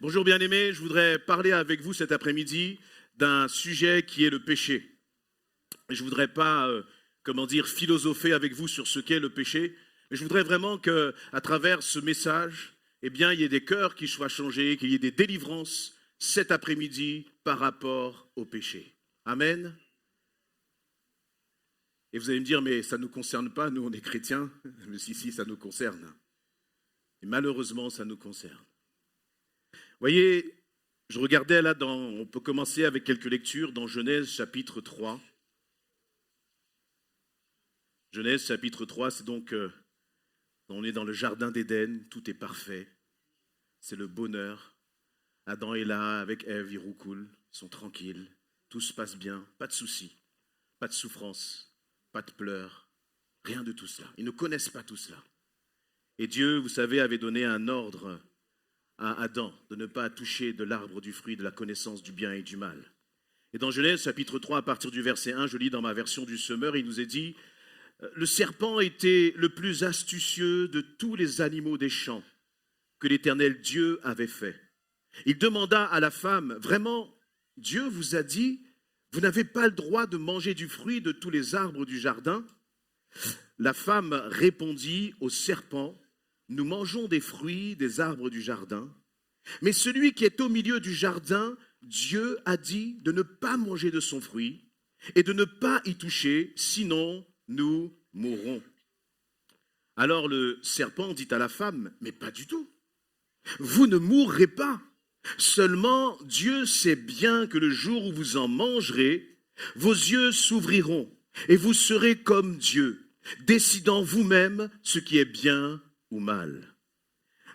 Bonjour bien-aimés, je voudrais parler avec vous cet après-midi d'un sujet qui est le péché. Je ne voudrais pas, philosopher avec vous sur ce qu'est le péché, mais je voudrais vraiment qu'à travers ce message, il y ait des cœurs qui soient changés, qu'il y ait des délivrances cet après-midi par rapport au péché. Amen. Et vous allez me dire, mais ça ne nous concerne pas, nous on est chrétiens. Mais si, ça nous concerne. Et malheureusement, ça nous concerne. Vous voyez, je regardais là, on peut commencer avec quelques lectures dans Genèse chapitre 3. Genèse chapitre 3, c'est donc, on est dans le jardin d'Éden, tout est parfait, c'est le bonheur. Adam est là avec Ève, ils roucoulent, ils sont tranquilles, tout se passe bien, pas de soucis, pas de souffrance, pas de pleurs, rien de tout cela. Ils ne connaissent pas tout cela. Et Dieu, vous savez, avait donné un ordre à Adam de ne pas toucher de l'arbre du fruit de la connaissance du bien et du mal. Et dans Genèse chapitre 3, à partir du verset 1, je lis dans ma version du Semeur, il nous est dit « Le serpent était le plus astucieux de tous les animaux des champs que l'Éternel Dieu avait fait. Il demanda à la femme, vraiment, Dieu vous a dit, vous n'avez pas le droit de manger du fruit de tous les arbres du jardin ?» La femme répondit au serpent, nous mangeons des fruits des arbres du jardin, mais celui qui est au milieu du jardin, Dieu a dit de ne pas manger de son fruit et de ne pas y toucher, sinon nous mourrons. Alors le serpent dit à la femme, mais pas du tout, vous ne mourrez pas, seulement Dieu sait bien que le jour où vous en mangerez, vos yeux s'ouvriront et vous serez comme Dieu, décidant vous-même ce qui est bien ou mal.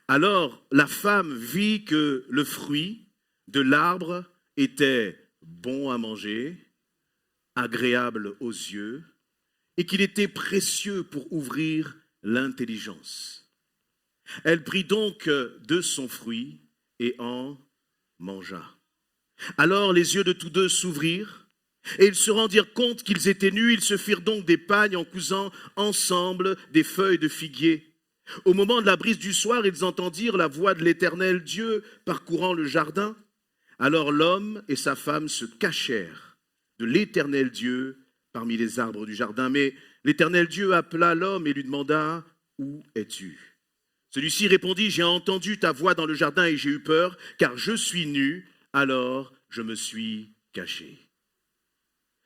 Alors la femme vit que le fruit de l'arbre était bon à manger, agréable aux yeux, et qu'il était précieux pour ouvrir l'intelligence. Elle prit donc de son fruit et en mangea. Alors les yeux de tous deux s'ouvrirent, et ils se rendirent compte qu'ils étaient nus. Ils se firent donc des pagnes en cousant ensemble des feuilles de figuier. Au moment de la brise du soir, ils entendirent la voix de l'Éternel Dieu parcourant le jardin. Alors l'homme et sa femme se cachèrent de l'Éternel Dieu parmi les arbres du jardin. Mais l'Éternel Dieu appela l'homme et lui demanda, « Où es-tu » Celui-ci répondit, « J'ai entendu ta voix dans le jardin et j'ai eu peur, car je suis nu, alors je me suis caché. »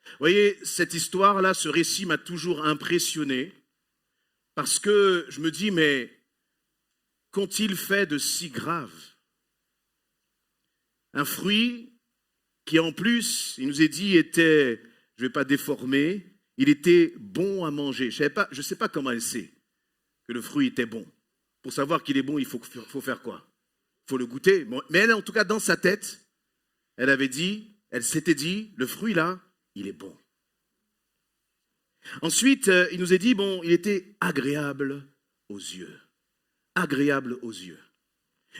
Vous voyez, cette histoire-là, ce récit m'a toujours impressionné parce que je me dis, mais qu'ont-ils fait de si grave? Un fruit qui en plus, il nous est dit, était, je ne vais pas déformer, il était bon à manger. Je ne sais pas comment elle sait que le fruit était bon. Pour savoir qu'il est bon, il faut faire quoi? Il faut le goûter. Bon, mais elle, en tout cas, dans sa tête, elle s'était dit, le fruit là, il est bon. Ensuite, il nous est dit, il était agréable aux yeux. Agréable aux yeux.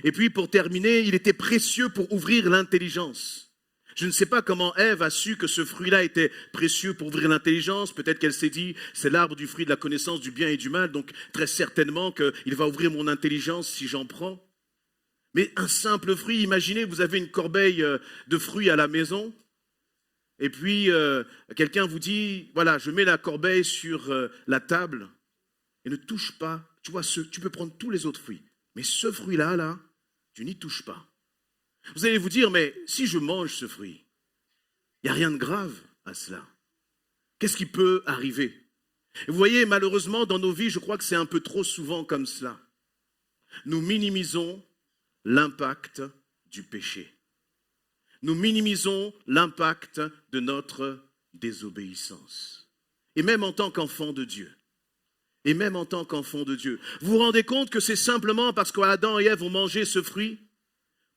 Et puis, pour terminer, il était précieux pour ouvrir l'intelligence. Je ne sais pas comment Ève a su que ce fruit-là était précieux pour ouvrir l'intelligence. Peut-être qu'elle s'est dit, c'est l'arbre du fruit de la connaissance du bien et du mal, donc très certainement qu'il va ouvrir mon intelligence si j'en prends. Mais un simple fruit, imaginez, vous avez une corbeille de fruits à la maison. Et puis, quelqu'un vous dit, voilà, je mets la corbeille sur la table et ne touche pas. Tu vois, tu peux prendre tous les autres fruits. Mais ce fruit-là, tu n'y touches pas. Vous allez vous dire, mais si je mange ce fruit, il n'y a rien de grave à cela. Qu'est-ce qui peut arriver? Et vous voyez, malheureusement, dans nos vies, je crois que c'est un peu trop souvent comme cela. Nous minimisons l'impact du péché. Nous minimisons l'impact de notre désobéissance. Et même en tant qu'enfant de Dieu. Vous vous rendez compte que c'est simplement parce qu'Adam et Ève ont mangé ce fruit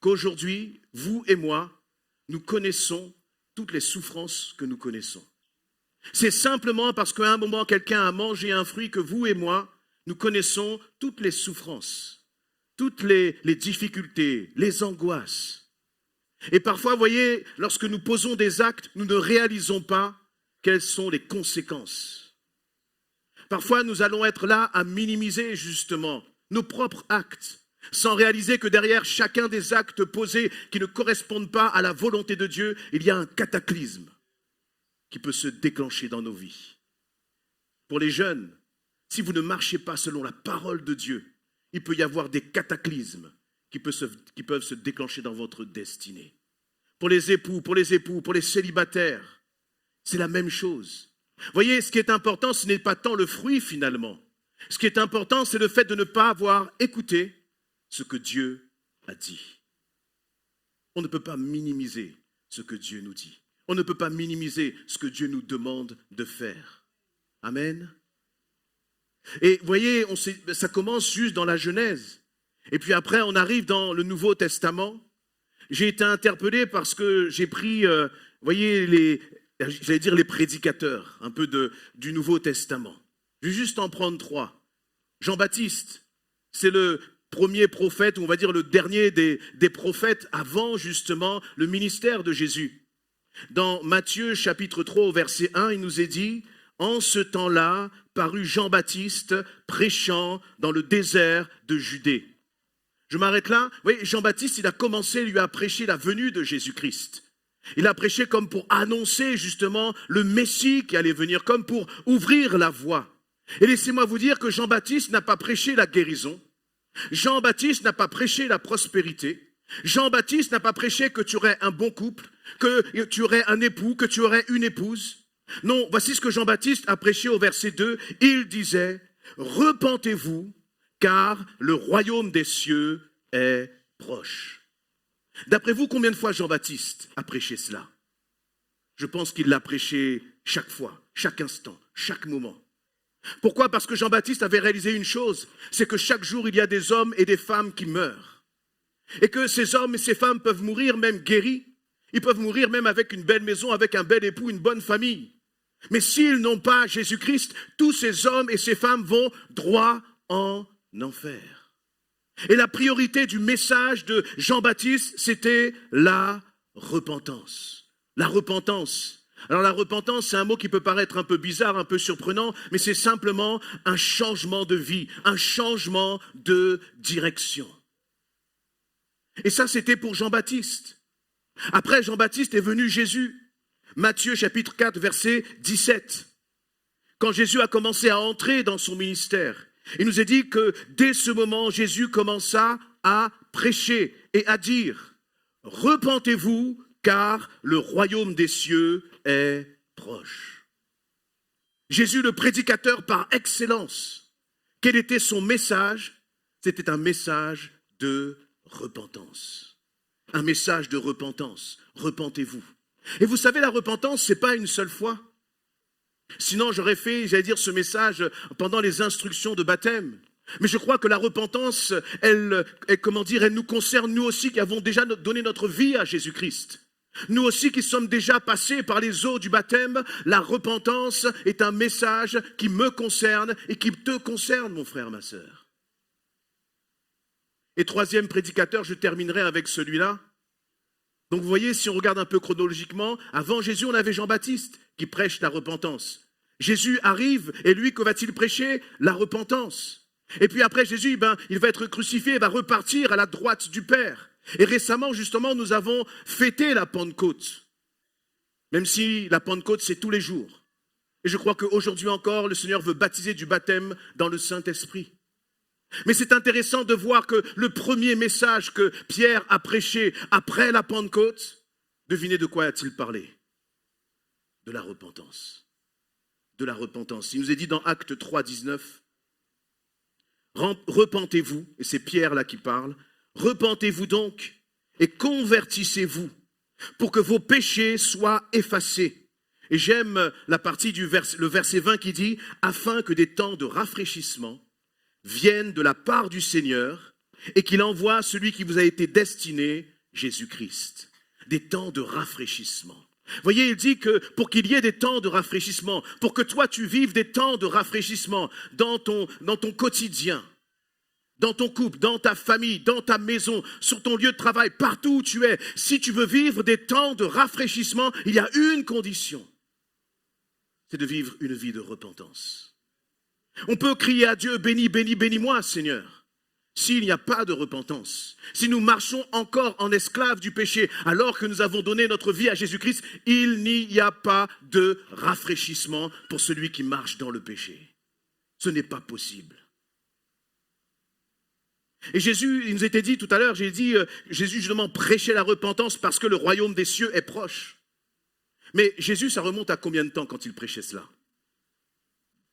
qu'aujourd'hui, vous et moi, nous connaissons toutes les souffrances que nous connaissons. C'est simplement parce qu'à un moment, quelqu'un a mangé un fruit que vous et moi, nous connaissons toutes les souffrances, toutes les difficultés, les angoisses. Et parfois, vous voyez, lorsque nous posons des actes, nous ne réalisons pas quelles sont les conséquences. Parfois, nous allons être là à minimiser justement nos propres actes, sans réaliser que derrière chacun des actes posés qui ne correspondent pas à la volonté de Dieu, il y a un cataclysme qui peut se déclencher dans nos vies. Pour les jeunes, si vous ne marchez pas selon la parole de Dieu, il peut y avoir des cataclysmes qui peuvent se déclencher dans votre destinée. Pour les époux, pour les célibataires, c'est la même chose. Voyez, ce qui est important, ce n'est pas tant le fruit finalement. Ce qui est important, c'est le fait de ne pas avoir écouté ce que Dieu a dit. On ne peut pas minimiser ce que Dieu nous dit. On ne peut pas minimiser ce que Dieu nous demande de faire. Amen. Et voyez, ça commence juste dans la Genèse. Et puis après, on arrive dans le Nouveau Testament. J'ai été interpellé parce que j'ai pris, voyez, les prédicateurs un peu du Nouveau Testament. Je vais juste en prendre 3. Jean-Baptiste, c'est le premier prophète, ou on va dire le dernier des prophètes avant justement le ministère de Jésus. Dans Matthieu chapitre 3 au verset 1, il nous est dit « En ce temps-là, parut Jean-Baptiste prêchant dans le désert de Judée. » Je m'arrête là. Vous voyez, Jean-Baptiste, il a commencé, lui, à prêcher la venue de Jésus-Christ. Il a prêché comme pour annoncer justement le Messie qui allait venir, comme pour ouvrir la voie. Et laissez-moi vous dire que Jean-Baptiste n'a pas prêché la guérison. Jean-Baptiste n'a pas prêché la prospérité. Jean-Baptiste n'a pas prêché que tu aurais un bon couple, que tu aurais un époux, que tu aurais une épouse. Non, voici ce que Jean-Baptiste a prêché au verset 2. Il disait « Repentez-vous, car le royaume des cieux est proche. » D'après vous, combien de fois Jean-Baptiste a prêché cela? Je pense qu'il l'a prêché chaque fois, chaque instant, chaque moment. Pourquoi? Parce que Jean-Baptiste avait réalisé une chose, c'est que chaque jour, il y a des hommes et des femmes qui meurent. Et que ces hommes et ces femmes peuvent mourir même guéris. Ils peuvent mourir même avec une belle maison, avec un bel époux, une bonne famille. Mais s'ils n'ont pas Jésus-Christ, tous ces hommes et ces femmes vont droit en enfer. Et la priorité du message de Jean-Baptiste, c'était la repentance. La repentance. Alors la repentance, c'est un mot qui peut paraître un peu bizarre, un peu surprenant, mais c'est simplement un changement de vie, un changement de direction. Et ça, c'était pour Jean-Baptiste. Après Jean-Baptiste est venu Jésus. Matthieu chapitre 4, verset 17. Quand Jésus a commencé à entrer dans son ministère, il nous est dit que dès ce moment, Jésus commença à prêcher et à dire « Repentez-vous, car le royaume des cieux est proche. » Jésus, le prédicateur par excellence, quel était son message? C'était un message de repentance. Un message de repentance. Repentez-vous. Et vous savez, la repentance, ce n'est pas une seule fois. Sinon, j'aurais fait, ce message pendant les instructions de baptême. Mais je crois que la repentance, elle nous concerne, nous aussi, qui avons déjà donné notre vie à Jésus-Christ. Nous aussi qui sommes déjà passés par les eaux du baptême, la repentance est un message qui me concerne et qui te concerne, mon frère, ma sœur. Et troisième prédicateur, je terminerai avec celui-là. Donc vous voyez, si on regarde un peu chronologiquement, avant Jésus, on avait Jean-Baptiste qui prêche la repentance. Jésus arrive et lui, que va-t-il prêcher? La repentance. Et puis après Jésus, il va être crucifié, il va repartir à la droite du Père. Et récemment, justement, nous avons fêté la Pentecôte. Même si la Pentecôte, c'est tous les jours. Et je crois qu'aujourd'hui encore, le Seigneur veut baptiser du baptême dans le Saint-Esprit. Mais c'est intéressant de voir que le premier message que Pierre a prêché après la Pentecôte, devinez de quoi a-t-il parlé? De la repentance. De la repentance. Il nous est dit dans Actes 3, 19, repentez-vous, et c'est Pierre là qui parle, repentez-vous donc et convertissez-vous pour que vos péchés soient effacés. Et j'aime la partie le verset 20 qui dit, afin que des temps de rafraîchissement viennent de la part du Seigneur et qu'il envoie celui qui vous a été destiné, Jésus-Christ. Des temps de rafraîchissement. Vous voyez, il dit que pour qu'il y ait des temps de rafraîchissement, pour que toi tu vives des temps de rafraîchissement dans ton quotidien, dans ton couple, dans ta famille, dans ta maison, sur ton lieu de travail, partout où tu es, si tu veux vivre des temps de rafraîchissement, il y a une condition, c'est de vivre une vie de repentance. On peut crier à Dieu, bénis, bénis, bénis-moi, Seigneur. s'il n'y a pas de repentance, si nous marchons encore en esclaves du péché, alors que nous avons donné notre vie à Jésus-Christ, il n'y a pas de rafraîchissement pour celui qui marche dans le péché. Ce n'est pas possible. Et Jésus, il nous était dit tout à l'heure, Jésus justement prêchait la repentance parce que le royaume des cieux est proche. Mais Jésus, ça remonte à combien de temps quand il prêchait cela?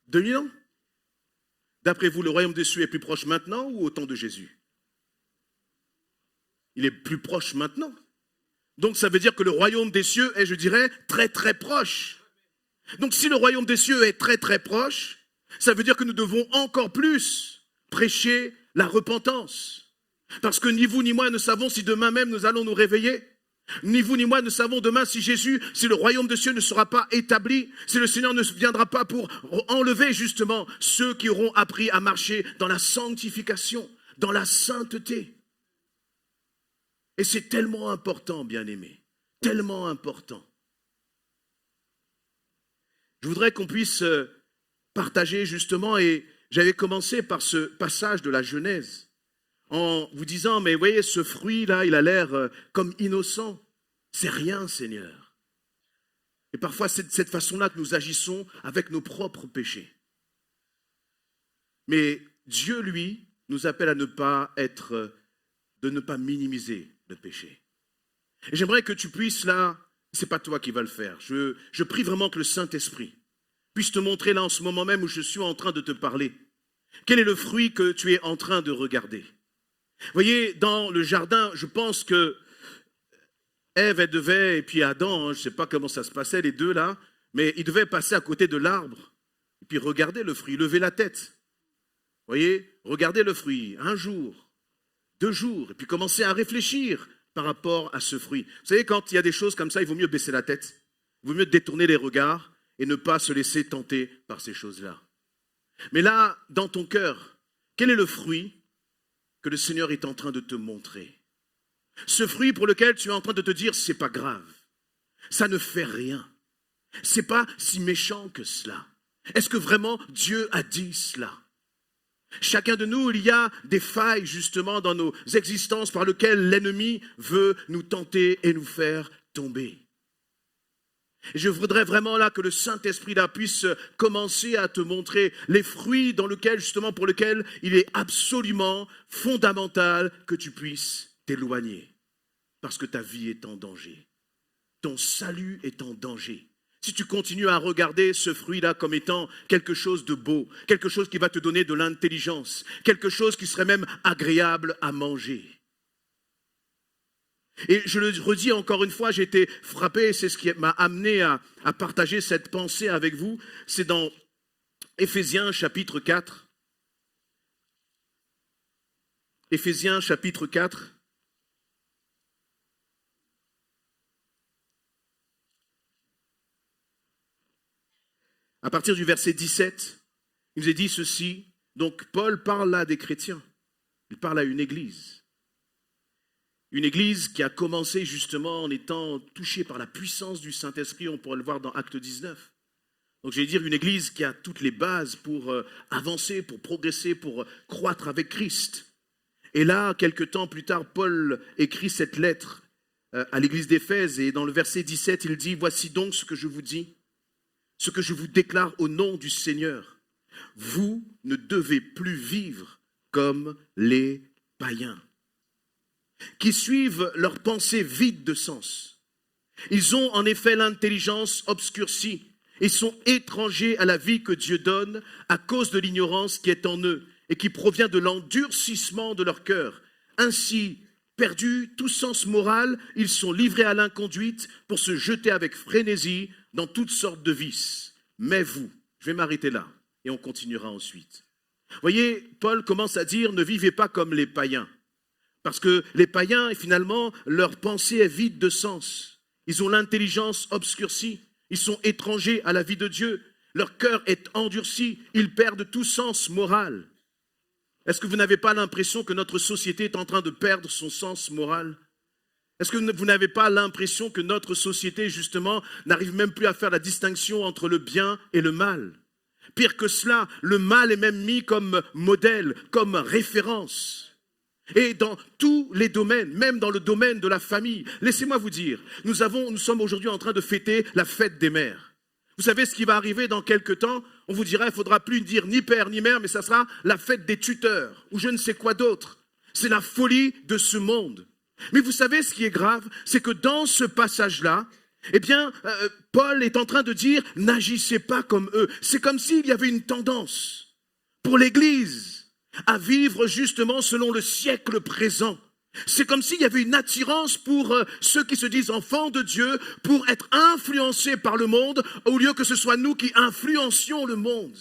2000 ans? D'après vous, le royaume des cieux est plus proche maintenant ou au temps de Jésus? Il est plus proche maintenant. Donc ça veut dire que le royaume des cieux est, je dirais, très très proche. Donc si le royaume des cieux est très très proche, ça veut dire que nous devons encore plus prêcher la repentance. Parce que ni vous ni moi ne savons si demain même nous allons nous réveiller. Ni vous ni moi ne savons demain si le royaume des cieux ne sera pas établi, si le Seigneur ne viendra pas pour enlever justement ceux qui auront appris à marcher dans la sanctification, dans la sainteté. Et c'est tellement important, bien-aimés, tellement important. Je voudrais qu'on puisse partager justement, et j'avais commencé par ce passage de la Genèse, en vous disant, mais voyez, ce fruit-là, il a l'air comme innocent. C'est rien, Seigneur. Et parfois, c'est de cette façon-là que nous agissons avec nos propres péchés. Mais Dieu, lui, nous appelle à ne pas minimiser le péché. Et j'aimerais que tu puisses là, c'est pas toi qui vas le faire. Je prie vraiment que le Saint-Esprit puisse te montrer là en ce moment même où je suis en train de te parler. Quel est le fruit que tu es en train de regarder? Vous voyez, dans le jardin, je pense que Ève, elle devait, et puis Adam, je ne sais pas comment ça se passait, les deux là, mais ils devaient passer à côté de l'arbre, et puis regarder le fruit, lever la tête. Vous voyez, regarder le fruit, 1 jour, 2 jours, et puis commencer à réfléchir par rapport à ce fruit. Vous savez, quand il y a des choses comme ça, il vaut mieux baisser la tête, il vaut mieux détourner les regards et ne pas se laisser tenter par ces choses-là. Mais là, dans ton cœur, quel est le fruit que le Seigneur est en train de te montrer? Ce fruit pour lequel tu es en train de te dire, c'est pas grave, ça ne fait rien, c'est pas si méchant que cela. Est-ce que vraiment Dieu a dit cela? Chacun de nous, il y a des failles justement dans nos existences par lesquelles l'ennemi veut nous tenter et nous faire tomber. Et je voudrais vraiment là que le Saint-Esprit là puisse commencer à te montrer les fruits pour lesquels il est absolument fondamental que tu puisses t'éloigner. Parce que ta vie est en danger. Ton salut est en danger. Si tu continues à regarder ce fruit-là comme étant quelque chose de beau, quelque chose qui va te donner de l'intelligence, quelque chose qui serait même agréable à manger. Et je le redis encore une fois, j'ai été frappé, c'est ce qui m'a amené à partager cette pensée avec vous. C'est dans Éphésiens chapitre 4. Éphésiens chapitre 4. À partir du verset 17, il nous est dit ceci. Donc Paul parle là des chrétiens. Il parle à une église. Une église qui a commencé justement en étant touchée par la puissance du Saint-Esprit, on pourrait le voir dans Acte 19. Donc je vais dire une église qui a toutes les bases pour avancer, pour progresser, pour croître avec Christ. Et là, quelque temps plus tard, Paul écrit cette lettre à l'église d'Éphèse et dans le verset 17, il dit « Voici donc ce que je vous dis, ce que je vous déclare au nom du Seigneur. Vous ne devez plus vivre comme les païens, qui suivent leurs pensées vides de sens. Ils ont en effet l'intelligence obscurcie et sont étrangers à la vie que Dieu donne à cause de l'ignorance qui est en eux et qui provient de l'endurcissement de leur cœur. Ainsi, perdus tout sens moral, ils sont livrés à l'inconduite pour se jeter avec frénésie dans toutes sortes de vices. Mais vous, je vais m'arrêter là et on continuera ensuite. Voyez, Paul commence à dire, ne vivez pas comme les païens. Parce que les païens, finalement, leur pensée est vide de sens. Ils ont l'intelligence obscurcie. Ils sont étrangers à la vie de Dieu. Leur cœur est endurci. Ils perdent tout sens moral. Est-ce que vous n'avez pas l'impression que notre société est en train de perdre son sens moral? Est-ce que vous n'avez pas l'impression que notre société, justement, n'arrive même plus à faire la distinction entre le bien et le mal? Pire que cela, le mal est même mis comme modèle, comme référence. Et dans tous les domaines, même dans le domaine de la famille. Laissez-moi vous dire, nous sommes aujourd'hui en train de fêter la fête des mères. Vous savez ce qui va arriver dans quelques temps? On vous dira, il ne faudra plus dire ni père ni mère, mais ça sera la fête des tuteurs, ou je ne sais quoi d'autre. C'est la folie de ce monde. Mais vous savez ce qui est grave, c'est que dans ce passage-là, eh bien, Paul est en train de dire, n'agissez pas comme eux. C'est comme s'il y avait une tendance pour l'Église à vivre justement selon le siècle présent. C'est comme s'il y avait une attirance pour ceux qui se disent enfants de Dieu, pour être influencés par le monde, au lieu que ce soit nous qui influencions le monde.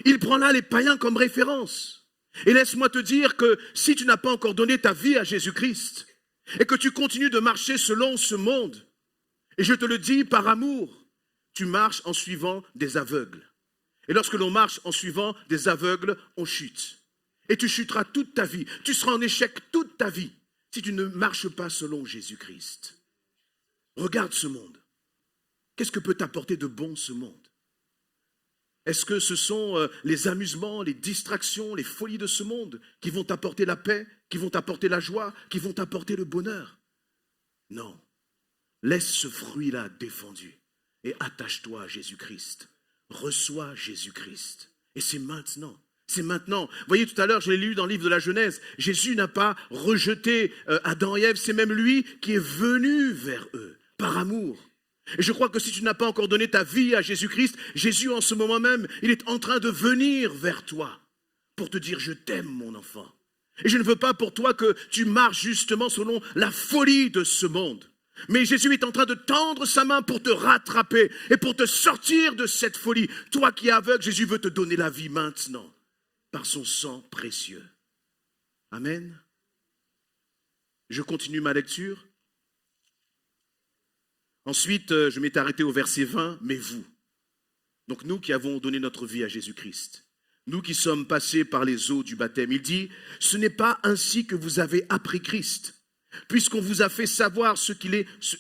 Il prend là les païens comme référence. Et laisse-moi te dire que si tu n'as pas encore donné ta vie à Jésus-Christ, et que tu continues de marcher selon ce monde, et je te le dis par amour, tu marches en suivant des aveugles. Et lorsque l'on marche en suivant des aveugles, on chute. Et tu chuteras toute ta vie. Tu seras en échec toute ta vie si tu ne marches pas selon Jésus-Christ. Regarde ce monde. Qu'est-ce que peut t'apporter de bon ce monde? Est-ce que ce sont les amusements, les distractions, les folies de ce monde qui vont t'apporter la paix, qui vont t'apporter la joie, qui vont t'apporter le bonheur? Non. Laisse ce fruit-là défendu et attache-toi à Jésus-Christ. Reçois Jésus-Christ. Et c'est maintenant. C'est maintenant. Vous voyez, tout à l'heure, je l'ai lu dans le livre de la Genèse. Jésus n'a pas rejeté Adam et Ève. C'est même lui qui est venu vers eux, par amour. Et je crois que si tu n'as pas encore donné ta vie à Jésus-Christ, Jésus, en ce moment même, il est en train de venir vers toi pour te dire, je t'aime, mon enfant. Et je ne veux pas pour toi que tu marches justement selon la folie de ce monde. Mais Jésus est en train de tendre sa main pour te rattraper et pour te sortir de cette folie. Toi qui es aveugle, Jésus veut te donner la vie maintenant par son sang précieux. Amen. Je continue ma lecture. Ensuite, je m'étais arrêté au verset 20, mais vous. Donc nous qui avons donné notre vie à Jésus-Christ, nous qui sommes passés par les eaux du baptême, il dit, ce n'est pas ainsi que vous avez appris Christ. Puisqu'on vous a fait savoir ce qu'il est, ce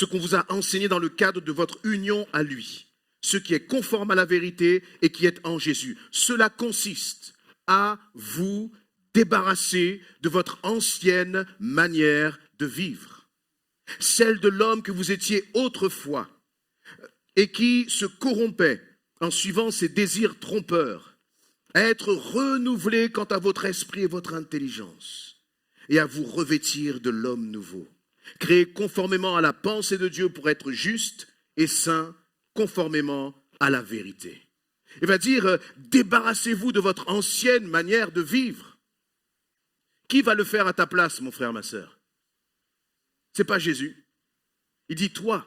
qu'on vous a enseigné dans le cadre de votre union à lui, ce qui est conforme à la vérité et qui est en Jésus. Cela consiste à vous débarrasser de votre ancienne manière de vivre, celle de l'homme que vous étiez autrefois et qui se corrompait en suivant ses désirs trompeurs. À être renouvelé quant à votre esprit et votre intelligence, et à vous revêtir de l'homme nouveau, créé conformément à la pensée de Dieu pour être juste et saint, conformément à la vérité. Il va dire, débarrassez-vous de votre ancienne manière de vivre. Qui va le faire à ta place, mon frère, ma sœur? Ce n'est pas Jésus. Il dit, toi,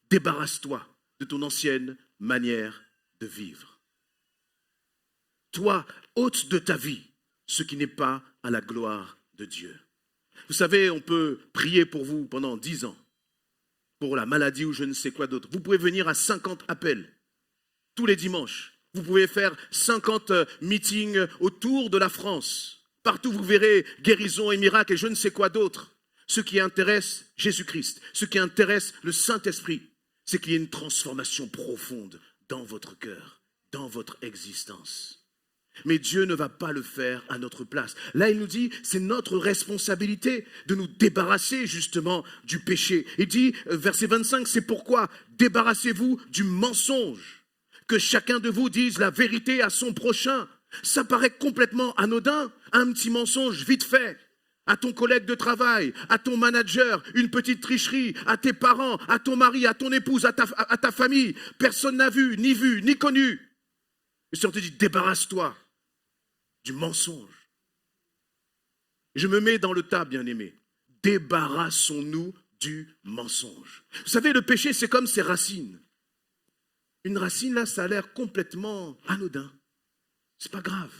débarrasse-toi de ton ancienne manière de vivre. Toi, ôte de ta vie ce qui n'est pas à la gloire de Dieu. Vous savez, on peut prier pour vous pendant 10 ans, pour la maladie ou je ne sais quoi d'autre. Vous pouvez venir à 50 appels tous les dimanches. Vous pouvez faire 50 meetings autour de la France. Partout, vous verrez guérison et miracles et je ne sais quoi d'autre. Ce qui intéresse Jésus-Christ, ce qui intéresse le Saint-Esprit, c'est qu'il y ait une transformation profonde dans votre cœur, dans votre existence. Mais Dieu ne va pas le faire à notre place. Là, il nous dit, c'est notre responsabilité de nous débarrasser justement du péché. Il dit, verset 25, c'est pourquoi débarrassez-vous du mensonge. Que chacun de vous dise la vérité à son prochain. Ça paraît complètement anodin, un petit mensonge vite fait. À ton collègue de travail, à ton manager, une petite tricherie, à tes parents, à ton mari, à ton épouse, à ta famille. Personne n'a vu, ni connu. Et si on te dit, débarrasse-toi du mensonge. Je me mets dans le tas, bien-aimé. Débarrassons-nous du mensonge. Vous savez, le péché, c'est comme ses racines. Une racine, là, ça a l'air complètement anodin. C'est pas grave.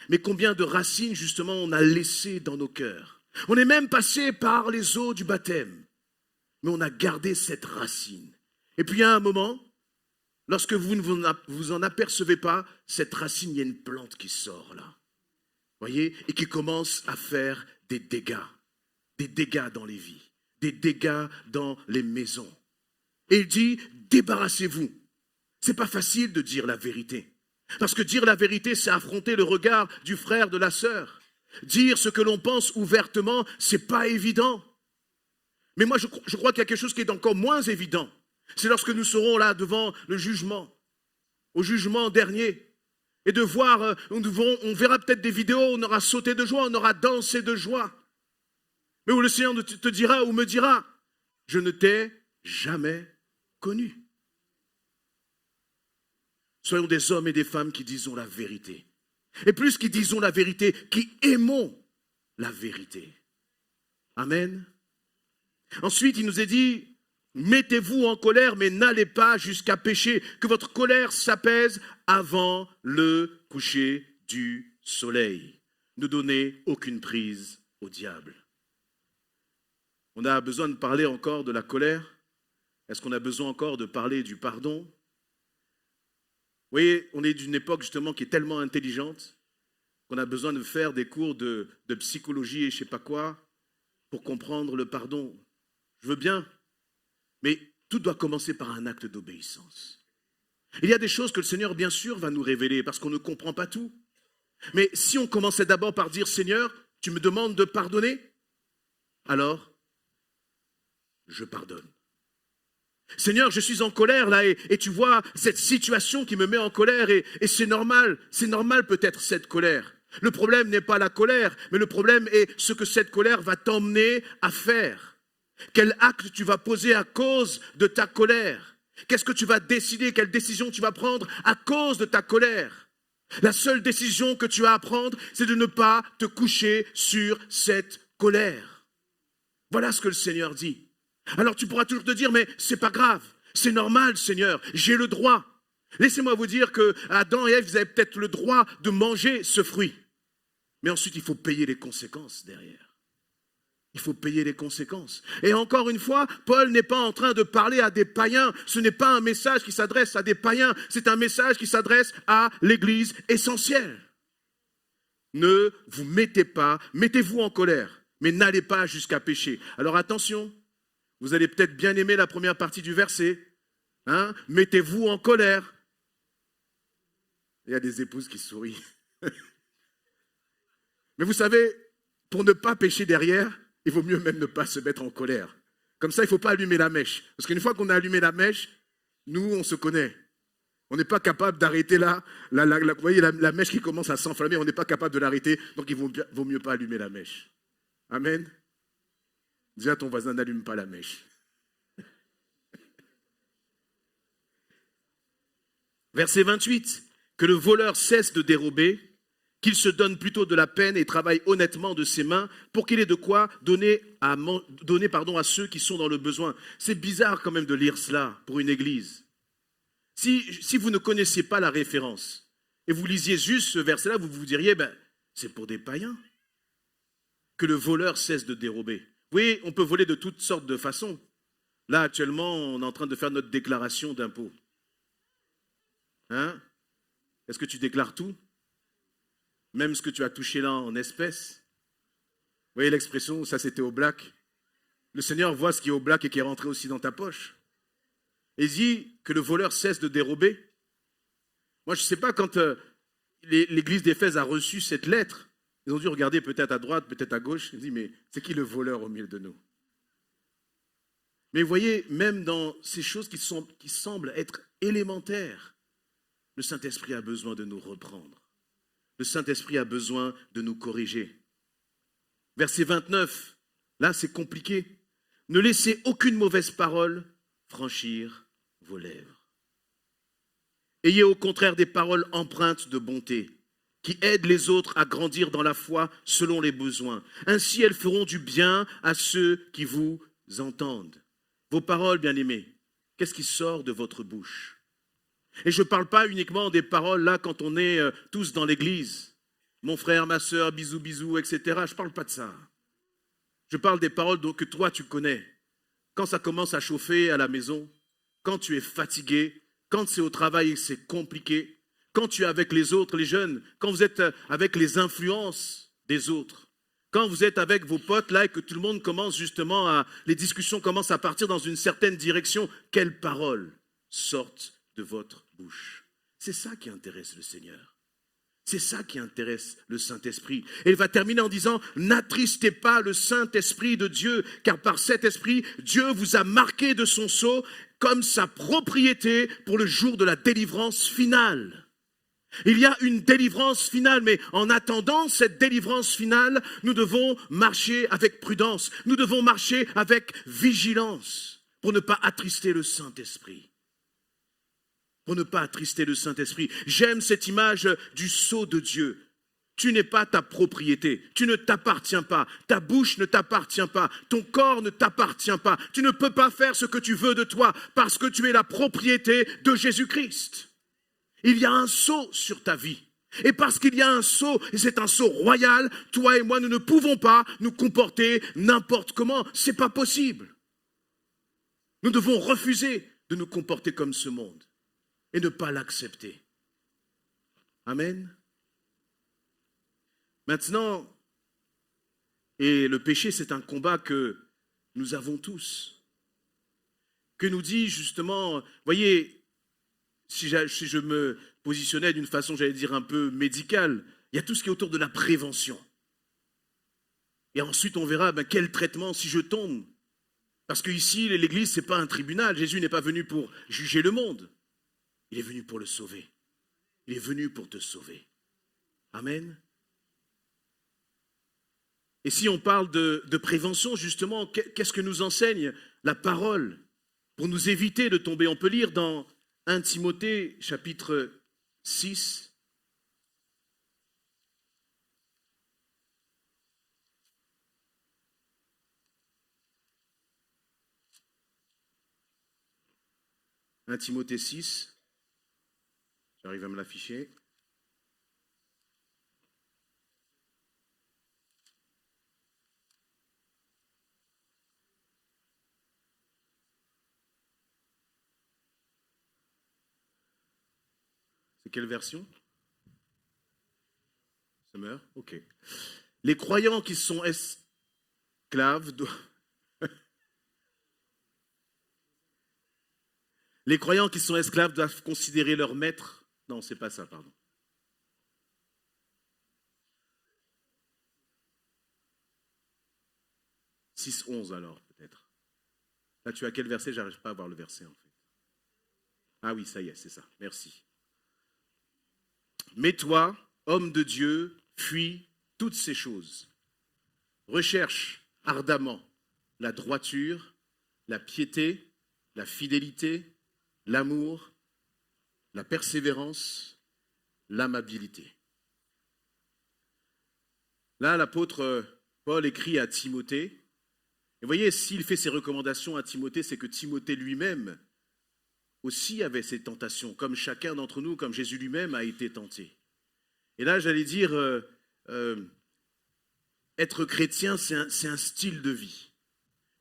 Mais combien de racines, justement, on a laissées dans nos cœurs. On est même passé par les eaux du baptême. Mais on a gardé cette racine. Et puis, à un moment, lorsque vous ne vous en apercevez pas, cette racine, il y a une plante qui sort là. Voyez, et qui commence à faire des dégâts dans les vies, des dégâts dans les maisons. Et il dit, débarrassez-vous. C'est pas facile de dire la vérité. Parce que dire la vérité, c'est affronter le regard du frère, de la sœur. Dire ce que l'on pense ouvertement, c'est pas évident. Mais moi, je crois qu'il y a quelque chose qui est encore moins évident. C'est lorsque nous serons là devant le jugement, au jugement dernier. Et de voir, on verra peut-être des vidéos, on aura sauté de joie, on aura dansé de joie. Mais où le Seigneur te dira ou me dira, je ne t'ai jamais connu. Soyons des hommes et des femmes qui disons la vérité. Et plus qui disons la vérité, qui aimons la vérité. Amen. Ensuite, il nous est dit, mettez-vous en colère, mais n'allez pas jusqu'à pécher, que votre colère s'apaise avant le coucher du soleil. Ne donnez aucune prise au diable. On a besoin de parler encore de la colère. Est-ce qu'on a besoin encore de parler du pardon? Vous voyez, on est d'une époque justement qui est tellement intelligente qu'on a besoin de faire des cours de psychologie et je ne sais pas quoi pour comprendre le pardon. Je veux bien, mais tout doit commencer par un acte d'obéissance. Il y a des choses que le Seigneur, bien sûr, va nous révéler parce qu'on ne comprend pas tout. Mais si on commençait d'abord par dire, Seigneur, tu me demandes de pardonner, alors je pardonne. Seigneur, je suis en colère là et tu vois cette situation qui me met en colère et c'est normal peut-être cette colère. Le problème n'est pas la colère, mais le problème est ce que cette colère va t'emmener à faire. Quel acte tu vas poser à cause de ta colère? Qu'est-ce que tu vas décider? Quelle décision tu vas prendre à cause de ta colère? La seule décision que tu as à prendre, c'est de ne pas te coucher sur cette colère. Voilà ce que le Seigneur dit. Alors tu pourras toujours te dire, mais c'est pas grave, c'est normal Seigneur, j'ai le droit. Laissez-moi vous dire que Adam et Ève, vous avez peut-être le droit de manger ce fruit. Mais ensuite, il faut payer les conséquences derrière. Il faut payer les conséquences. Et encore une fois, Paul n'est pas en train de parler à des païens. Ce n'est pas un message qui s'adresse à des païens. C'est un message qui s'adresse à l'Église essentielle. Ne vous mettez-vous en colère, mais n'allez pas jusqu'à pécher. Alors attention, vous allez peut-être bien aimer la première partie du verset. Mettez-vous en colère. Il y a des épouses qui sourient. Mais vous savez, pour ne pas pécher derrière, il vaut mieux même ne pas se mettre en colère. Comme ça, il ne faut pas allumer la mèche. Parce qu'une fois qu'on a allumé la mèche, nous, on se connaît. On n'est pas capable d'arrêter là. Vous voyez, la mèche qui commence à s'enflammer, on n'est pas capable de l'arrêter. Donc, il vaut mieux pas allumer la mèche. Amen. Dis à ton voisin, n'allume pas la mèche. Verset 28. Que le voleur cesse de dérober, qu'il se donne plutôt de la peine et travaille honnêtement de ses mains pour qu'il ait de quoi donner à ceux qui sont dans le besoin. C'est bizarre quand même de lire cela pour une église. Si vous ne connaissiez pas la référence et vous lisiez juste ce verset-là, vous vous diriez, c'est pour des païens. Que le voleur cesse de dérober. Oui, on peut voler de toutes sortes de façons. Là, actuellement, on est en train de faire notre déclaration d'impôt. Est-ce que tu déclares tout? Même ce que tu as touché là en espèces? Vous voyez l'expression, ça c'était au black. Le Seigneur voit ce qui est au black et qui est rentré aussi dans ta poche. Et il dit que le voleur cesse de dérober. Moi, je ne sais pas, quand l'église d'Éphèse a reçu cette lettre, ils ont dû regarder peut-être à droite, peut-être à gauche. Ils ont dit, mais c'est qui le voleur au milieu de nous? Mais vous voyez, même dans ces choses qui semblent être élémentaires, le Saint-Esprit a besoin de nous reprendre. Le Saint-Esprit a besoin de nous corriger. Verset 29, là c'est compliqué. Ne laissez aucune mauvaise parole franchir vos lèvres. Ayez au contraire des paroles empreintes de bonté, qui aident les autres à grandir dans la foi selon les besoins. Ainsi, elles feront du bien à ceux qui vous entendent. Vos paroles, bien-aimés, qu'est-ce qui sort de votre bouche? Et je ne parle pas uniquement des paroles là quand on est tous dans l'église. Mon frère, ma soeur, bisous, bisous, etc. Je ne parle pas de ça. Je parle des paroles que toi tu connais. Quand ça commence à chauffer à la maison, quand tu es fatigué, quand c'est au travail et c'est compliqué, quand tu es avec les autres, les jeunes, quand vous êtes avec les influences des autres, quand vous êtes avec vos potes là et que tout le monde commence justement les discussions commencent à partir dans une certaine direction, quelles paroles sortent de votre bouche? C'est ça qui intéresse le Seigneur. C'est ça qui intéresse le Saint-Esprit. Et il va terminer en disant, n'attristez pas le Saint-Esprit de Dieu, car par cet Esprit, Dieu vous a marqué de son sceau comme sa propriété pour le jour de la délivrance finale. Il y a une délivrance finale, mais en attendant cette délivrance finale, nous devons marcher avec prudence, nous devons marcher avec vigilance pour ne pas attrister le Saint-Esprit. Pour ne pas attrister le Saint-Esprit. J'aime cette image du sceau de Dieu. Tu n'es pas ta propriété, tu ne t'appartiens pas, ta bouche ne t'appartient pas, ton corps ne t'appartient pas. Tu ne peux pas faire ce que tu veux de toi parce que tu es la propriété de Jésus-Christ. Il y a un sceau sur ta vie. Et parce qu'il y a un sceau, et c'est un sceau royal, toi et moi, nous ne pouvons pas nous comporter n'importe comment. Ce n'est pas possible. Nous devons refuser de nous comporter comme ce monde et ne pas l'accepter. Amen. Maintenant, et le péché, c'est un combat que nous avons tous. Que nous dit justement, voyez, si je me positionnais d'une façon, j'allais dire, un peu médicale, il y a tout ce qui est autour de la prévention. Et ensuite, on verra quel traitement si je tombe. Parce qu'ici, l'Église, ce n'est pas un tribunal. Jésus n'est pas venu pour juger le monde. Il est venu pour le sauver. Il est venu pour te sauver. Amen. Et si on parle de prévention, justement, qu'est-ce que nous enseigne la parole pour nous éviter de tomber? On peut lire dans 1 Timothée, chapitre 6. « 1 Timothée 6 ». J'arrive à me l'afficher. C'est quelle version? Ça meurt? Ok. Les croyants qui sont esclaves Les croyants qui sont esclaves doivent considérer leur maître. Non, c'est pas ça, pardon. « 6.11 alors, peut-être. Là, tu as quel verset? J'arrive pas à voir le verset, en fait. Ah oui, ça y est, c'est ça. Merci. « Mais toi, homme de Dieu, fuis toutes ces choses. Recherche ardemment la droiture, la piété, la fidélité, l'amour, la persévérance, l'amabilité. » Là, l'apôtre Paul écrit à Timothée. Et vous voyez, s'il fait ses recommandations à Timothée, c'est que Timothée lui-même aussi avait ses tentations, comme chacun d'entre nous, comme Jésus lui-même a été tenté. Et là, j'allais dire, être chrétien, c'est un style de vie.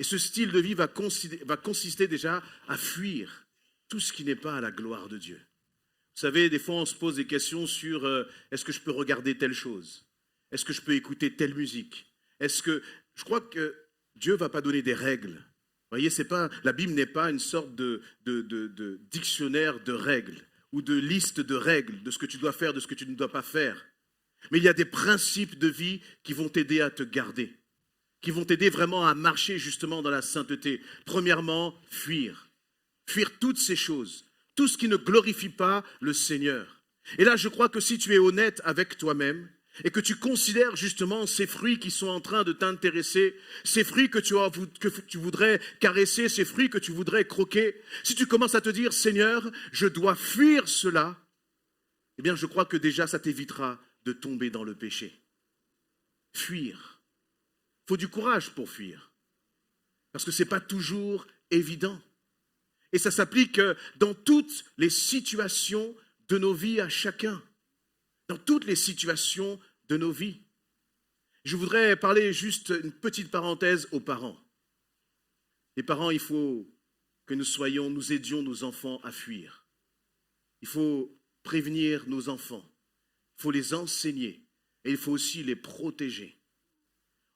Et ce style de vie va consister déjà à fuir tout ce qui n'est pas à la gloire de Dieu. Vous savez, des fois, on se pose des questions sur est-ce que je peux regarder telle chose? Est-ce que je peux écouter telle musique? Je crois que Dieu ne va pas donner des règles. Vous voyez, la Bible n'est pas une sorte de dictionnaire de règles ou de liste de règles de ce que tu dois faire, de ce que tu ne dois pas faire. Mais il y a des principes de vie qui vont t'aider à te garder, qui vont t'aider vraiment à marcher justement dans la sainteté. Premièrement, fuir. Fuir toutes ces choses, tout ce qui ne glorifie pas le Seigneur. Et là, je crois que si tu es honnête avec toi-même, et que tu considères justement ces fruits qui sont en train de t'intéresser, ces fruits que tu voudrais caresser, ces fruits que tu voudrais croquer, si tu commences à te dire, Seigneur, je dois fuir cela, eh bien je crois que déjà ça t'évitera de tomber dans le péché. Fuir. Il faut du courage pour fuir, parce que ce n'est pas toujours évident. Et ça s'applique dans toutes les situations de nos vies à chacun. Dans toutes les situations de nos vies. Je voudrais parler juste une petite parenthèse aux parents. Les parents, il faut que nous aidions nos enfants à fuir. Il faut prévenir nos enfants. Il faut les enseigner. Et il faut aussi les protéger.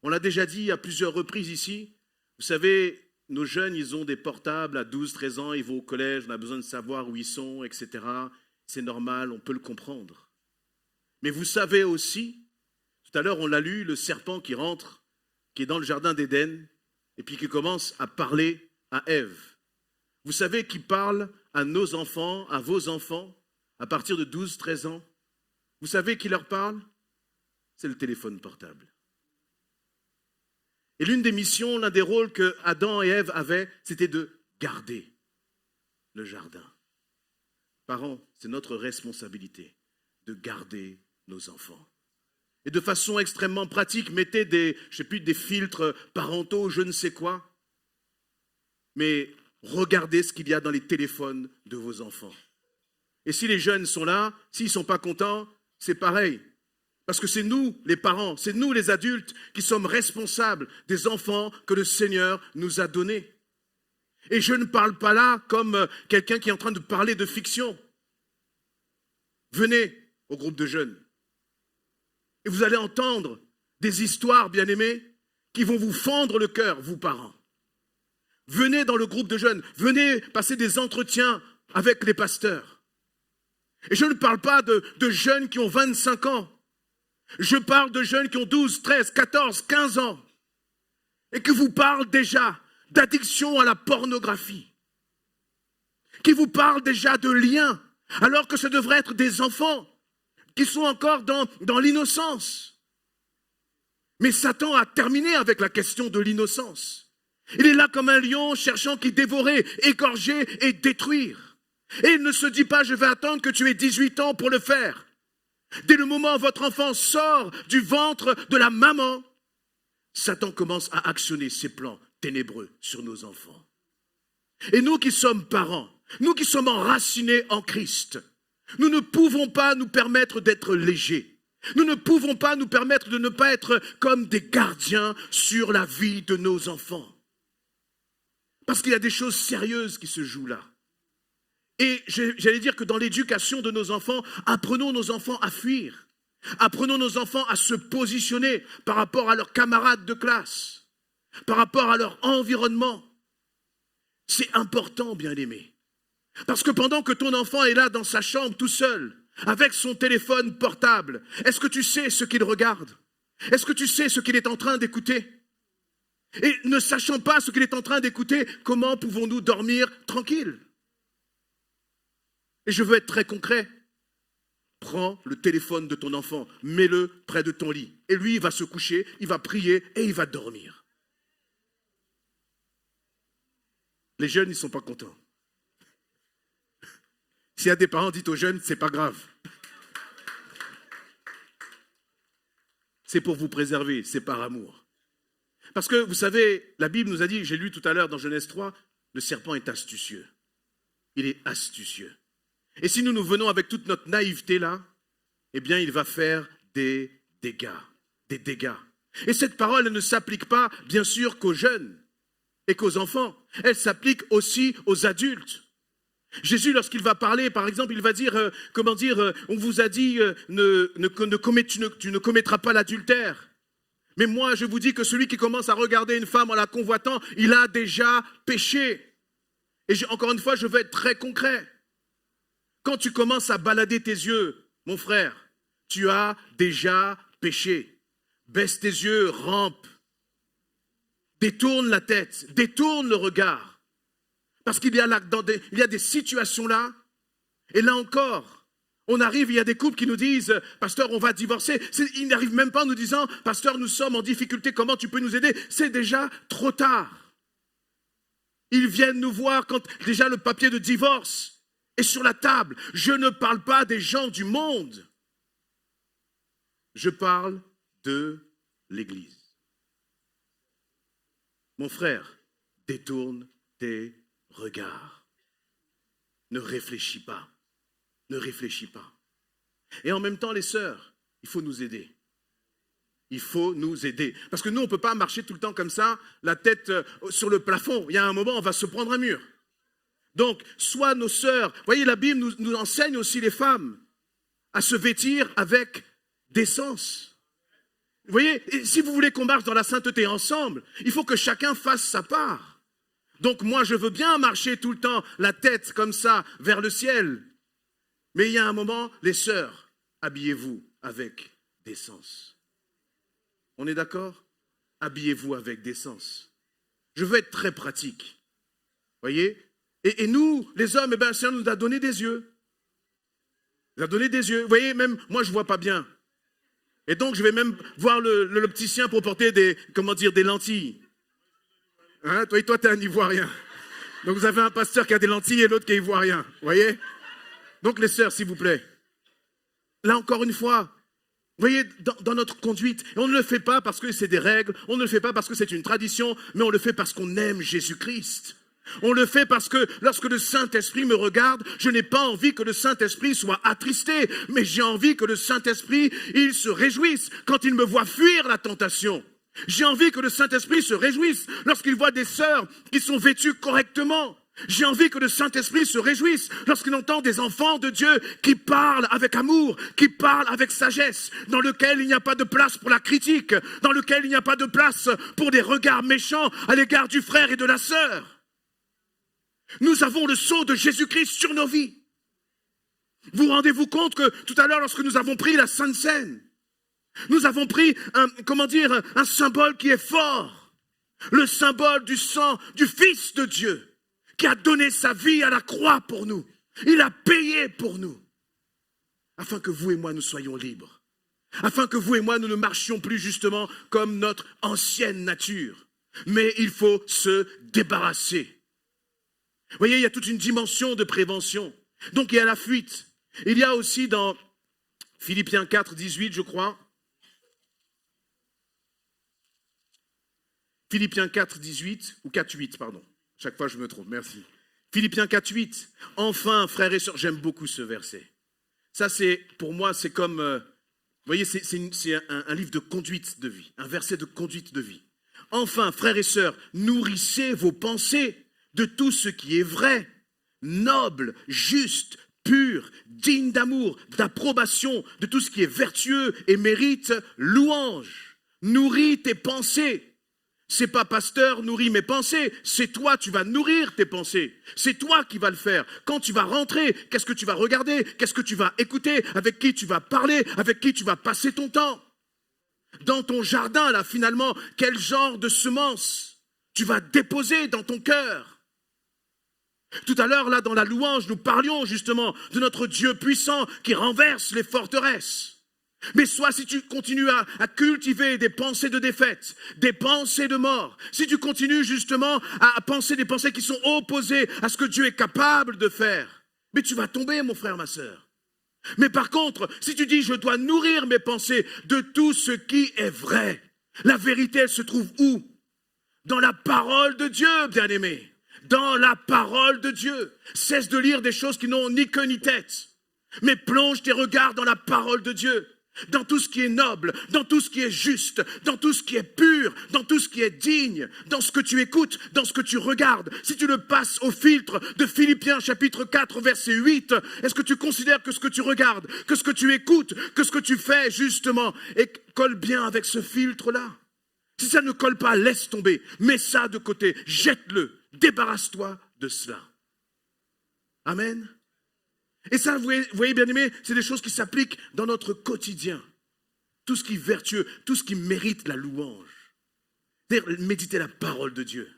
On l'a déjà dit à plusieurs reprises ici. Vous savez, nos jeunes, ils ont des portables à 12, 13 ans, ils vont au collège, on a besoin de savoir où ils sont, etc. c'est normal, on peut le comprendre. Mais vous savez aussi, tout à l'heure on l'a lu, le serpent qui rentre, qui est dans le jardin d'Éden, et puis qui commence à parler à Ève. Vous savez qu'il parle à nos enfants, à vos enfants, à partir de 12, 13 ans. Vous savez qui leur parle? C'est le téléphone portable. Et l'une des missions, l'un des rôles que Adam et Ève avaient, c'était de garder le jardin. Parents, c'est notre responsabilité de garder nos enfants. Et de façon extrêmement pratique, mettez des filtres parentaux, je ne sais quoi. Mais regardez ce qu'il y a dans les téléphones de vos enfants. Et si les jeunes sont là, s'ils ne sont pas contents, c'est pareil. Parce que c'est nous, les parents, c'est nous, les adultes, qui sommes responsables des enfants que le Seigneur nous a donnés. Et je ne parle pas là comme quelqu'un qui est en train de parler de fiction. Venez au groupe de jeunes. Et vous allez entendre des histoires, bien-aimés, qui vont vous fendre le cœur, vous parents. Venez dans le groupe de jeunes, venez passer des entretiens avec les pasteurs. Et je ne parle pas de jeunes qui ont 25 ans. Je parle de jeunes qui ont 12, 13, 14, 15 ans. Et qui vous parlent déjà d'addiction à la pornographie. Qui vous parlent déjà de liens, alors que ce devrait être des enfants qui sont encore dans l'innocence. Mais Satan a terminé avec la question de l'innocence. Il est là comme un lion cherchant qui dévorer, égorger et détruire. Et il ne se dit pas, je vais attendre que tu aies 18 ans pour le faire. Dès le moment où votre enfant sort du ventre de la maman, Satan commence à actionner ses plans ténébreux sur nos enfants. Et nous qui sommes parents, nous qui sommes enracinés en Christ, nous ne pouvons pas nous permettre d'être légers. Nous ne pouvons pas nous permettre de ne pas être comme des gardiens sur la vie de nos enfants. Parce qu'il y a des choses sérieuses qui se jouent là. Et j'allais dire que dans l'éducation de nos enfants, apprenons nos enfants à fuir. Apprenons nos enfants à se positionner par rapport à leurs camarades de classe, par rapport à leur environnement. C'est important, bien-aimé. Parce que pendant que ton enfant est là dans sa chambre tout seul, avec son téléphone portable, est-ce que tu sais ce qu'il regarde? Est-ce que tu sais ce qu'il est en train d'écouter? Et ne sachant pas ce qu'il est en train d'écouter, comment pouvons-nous dormir tranquilles? Et je veux être très concret. Prends le téléphone de ton enfant, mets-le près de ton lit. Et lui, il va se coucher, il va prier et il va dormir. Les jeunes, ils ne sont pas contents. S'il y a des parents, dites aux jeunes, c'est pas grave. C'est pour vous préserver, c'est par amour. Parce que, vous savez, la Bible nous a dit, j'ai lu tout à l'heure dans Genèse 3, le serpent est astucieux. Il est astucieux. Et si nous venons avec toute notre naïveté là, eh bien, il va faire des dégâts. Des dégâts. Et cette parole, elle ne s'applique pas, bien sûr, qu'aux jeunes et qu'aux enfants. Elle s'applique aussi aux adultes. Jésus, lorsqu'il va parler, par exemple, il va dire, on vous a dit, tu ne commettras pas l'adultère. Mais moi, je vous dis que celui qui commence à regarder une femme en la convoitant, il a déjà péché. Et encore une fois, je veux être très concret. Quand tu commences à balader tes yeux, mon frère, tu as déjà péché. Baisse tes yeux, rampe. Détourne la tête, détourne le regard. Parce qu'il y a des situations là, et là encore, on arrive, il y a des couples qui nous disent, pasteur, on va divorcer. Ils n'arrivent même pas en nous disant, pasteur, nous sommes en difficulté, comment tu peux nous aider? C'est déjà trop tard. Ils viennent nous voir quand déjà le papier de divorce est sur la table. Je ne parle pas des gens du monde. Je parle de l'Église. Mon frère, détourne tes regards. Ne réfléchis pas. Ne réfléchis pas. Et en même temps, les sœurs, il faut nous aider. Il faut nous aider. Parce que nous, on ne peut pas marcher tout le temps comme ça, la tête sur le plafond. Il y a un moment, on va se prendre un mur. Donc, soit nos sœurs, vous voyez, la Bible nous enseigne aussi les femmes à se vêtir avec décence. Vous voyez, et si vous voulez qu'on marche dans la sainteté ensemble, il faut que chacun fasse sa part. Donc moi, je veux bien marcher tout le temps, la tête comme ça, vers le ciel. Mais il y a un moment, les sœurs, habillez-vous avec décence. On est d'accord? Habillez-vous avec décence. Je veux être très pratique. Voyez? Et nous, les hommes, le Seigneur nous a donné des yeux. Il nous a donné des yeux. Vous voyez, même moi, je ne vois pas bien. Et donc, je vais même voir l'opticien pour porter des lentilles. Hein? Toi, tu es un Ivoirien. Donc, vous avez un pasteur qui a des lentilles et l'autre qui est Ivoirien. Vous voyez? Donc, les sœurs, s'il vous plaît. Là, encore une fois, vous voyez, dans notre conduite, et on ne le fait pas parce que c'est des règles, on ne le fait pas parce que c'est une tradition, mais on le fait parce qu'on aime Jésus-Christ. On le fait parce que lorsque le Saint-Esprit me regarde, je n'ai pas envie que le Saint-Esprit soit attristé, mais j'ai envie que le Saint-Esprit, il se réjouisse quand il me voit fuir la tentation. J'ai envie que le Saint-Esprit se réjouisse lorsqu'il voit des sœurs qui sont vêtues correctement. J'ai envie que le Saint-Esprit se réjouisse lorsqu'il entend des enfants de Dieu qui parlent avec amour, qui parlent avec sagesse, dans lequel il n'y a pas de place pour la critique, dans lequel il n'y a pas de place pour des regards méchants à l'égard du frère et de la sœur. Nous avons le sceau de Jésus-Christ sur nos vies. Vous rendez-vous compte que tout à l'heure, lorsque nous avons pris la Sainte Seine, nous avons pris un symbole qui est fort, le symbole du sang du Fils de Dieu, qui a donné sa vie à la croix pour nous. Il a payé pour nous, afin que vous et moi nous soyons libres, afin que vous et moi nous ne marchions plus justement comme notre ancienne nature. Mais il faut se débarrasser. Vous voyez, il y a toute une dimension de prévention. Donc il y a la fuite. Il y a aussi dans Philippiens 4, 18, je crois. Philippiens 4, 18, ou 4, 8, pardon. Chaque fois je me trompe, merci. Philippiens 4, 8. Enfin, frères et sœurs, j'aime beaucoup ce verset. Ça, pour moi, c'est comme, vous voyez, c'est un livre de conduite de vie, un verset de conduite de vie. Enfin, frères et sœurs, nourrissez vos pensées de tout ce qui est vrai, noble, juste, pur, digne d'amour, d'approbation, de tout ce qui est vertueux et mérite louange. Nourris tes pensées. C'est pas pasteur, nourris mes pensées. C'est toi, tu vas nourrir tes pensées. C'est toi qui vas le faire. Quand tu vas rentrer, qu'est-ce que tu vas regarder? Qu'est-ce que tu vas écouter? Avec qui tu vas parler? Avec qui tu vas passer ton temps? Dans ton jardin, là, finalement, quel genre de semences tu vas déposer dans ton cœur? Tout à l'heure, là, dans la louange, nous parlions justement de notre Dieu puissant qui renverse les forteresses. Mais soit si tu continues à cultiver des pensées de défaite, des pensées de mort, si tu continues justement à penser des pensées qui sont opposées à ce que Dieu est capable de faire, mais tu vas tomber, mon frère, ma sœur. Mais par contre, si tu dis, je dois nourrir mes pensées de tout ce qui est vrai, la vérité, elle se trouve où? Dans la parole de Dieu, bien-aimé. Dans la parole de Dieu. Cesse de lire des choses qui n'ont ni queue ni tête. Mais plonge tes regards dans la parole de Dieu. Dans tout ce qui est noble, dans tout ce qui est juste, dans tout ce qui est pur, dans tout ce qui est digne, dans ce que tu écoutes, dans ce que tu regardes. Si tu le passes au filtre de Philippiens chapitre 4 verset 8, est-ce que tu considères que ce que tu regardes, que ce que tu écoutes, que ce que tu fais justement colle bien avec ce filtre-là? Si ça ne colle pas, laisse tomber, mets ça de côté, jette-le, débarrasse-toi de cela. Amen. Et ça, vous voyez bien aimé, c'est des choses qui s'appliquent dans notre quotidien. Tout ce qui est vertueux, tout ce qui mérite la louange. C'est-à-dire, méditer la parole de Dieu.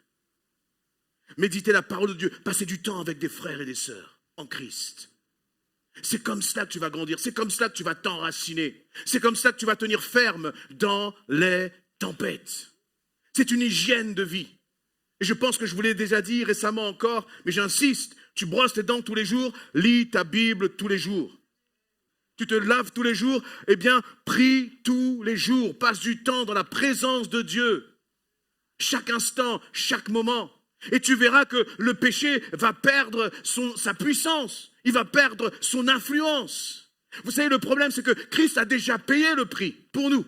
Méditer la parole de Dieu, passer du temps avec des frères et des sœurs en Christ. C'est comme cela que tu vas grandir, c'est comme cela que tu vas t'enraciner. C'est comme cela que tu vas tenir ferme dans les tempêtes. C'est une hygiène de vie. Et je pense que je vous l'ai déjà dit récemment encore, mais j'insiste, tu brosses tes dents tous les jours, lis ta Bible tous les jours. Tu te laves tous les jours, eh bien, prie tous les jours, passe du temps dans la présence de Dieu. Chaque instant, chaque moment. Et tu verras que le péché va perdre sa puissance, il va perdre son influence. Vous savez, le problème, c'est que Christ a déjà payé le prix pour nous.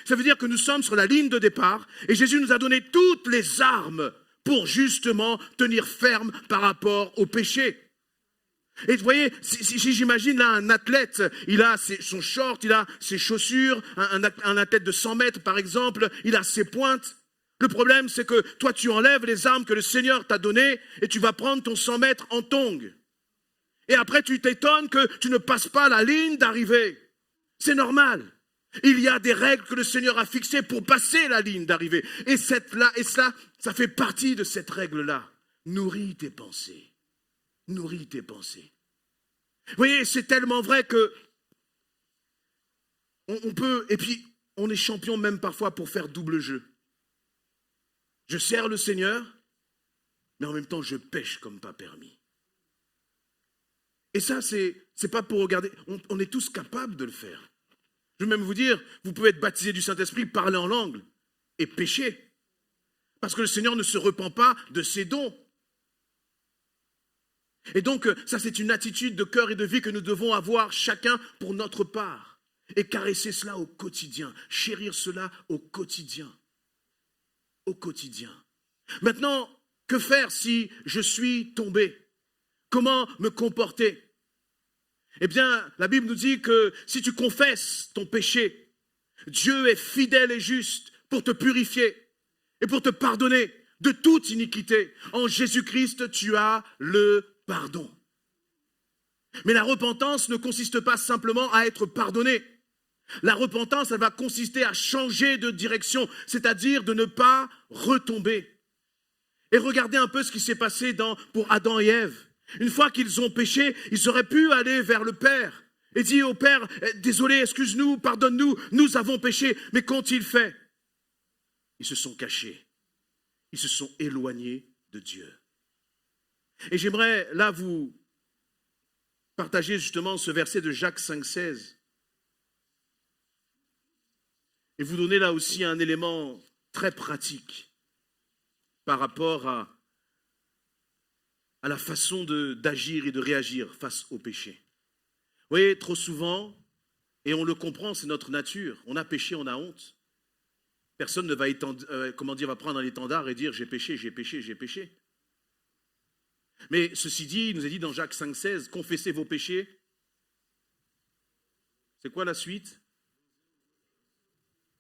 Ça veut dire que nous sommes sur la ligne de départ et Jésus nous a donné toutes les armes pour justement tenir ferme par rapport au péché. Et vous voyez, si j'imagine là un athlète, il a son short, il a ses chaussures, un athlète de 100 mètres par exemple, il a ses pointes. Le problème, c'est que toi, tu enlèves les armes que le Seigneur t'a données et tu vas prendre ton 100 mètres en tongs. Et après, tu t'étonnes que tu ne passes pas la ligne d'arrivée. C'est normal. Il y a des règles que le Seigneur a fixées pour passer la ligne d'arrivée. Et cela, ça fait partie de cette règle-là. Nourris tes pensées. Nourris tes pensées. Vous voyez, c'est tellement vrai que on peut, et puis on est champion même parfois pour faire double jeu. Je sers le Seigneur, mais en même temps je pêche comme pas permis. Et ça, c'est pas pour regarder, on est tous capables de le faire. Je veux même vous dire, vous pouvez être baptisé du Saint-Esprit, parler en langue et pécher. Parce que le Seigneur ne se repent pas de ses dons. Et donc, ça c'est une attitude de cœur et de vie que nous devons avoir chacun pour notre part. Et caresser cela au quotidien, chérir cela au quotidien. Au quotidien. Maintenant, que faire si je suis tombé? Comment me comporter? Eh bien, la Bible nous dit que si tu confesses ton péché, Dieu est fidèle et juste pour te purifier et pour te pardonner de toute iniquité. En Jésus-Christ, tu as le pardon. Mais la repentance ne consiste pas simplement à être pardonné. La repentance, elle va consister à changer de direction, c'est-à-dire de ne pas retomber. Et regardez un peu ce qui s'est passé pour Adam et Ève. Une fois qu'ils ont péché, ils auraient pu aller vers le Père et dire au Père, désolé, excuse-nous, pardonne-nous, nous avons péché. Mais qu'ont-ils fait? Ils se sont cachés. Ils se sont éloignés de Dieu. Et j'aimerais là vous partager justement ce verset de Jacques 5,16 et vous donner là aussi un élément très pratique par rapport à la façon d'agir et de réagir face au péché. Vous voyez, trop souvent, et on le comprend, c'est notre nature, on a péché, on a honte. Personne ne va, va prendre un étendard et dire « j'ai péché, j'ai péché, j'ai péché ». Mais ceci dit, il nous est dit dans Jacques 5,16, confessez vos péchés. C'est quoi la suite?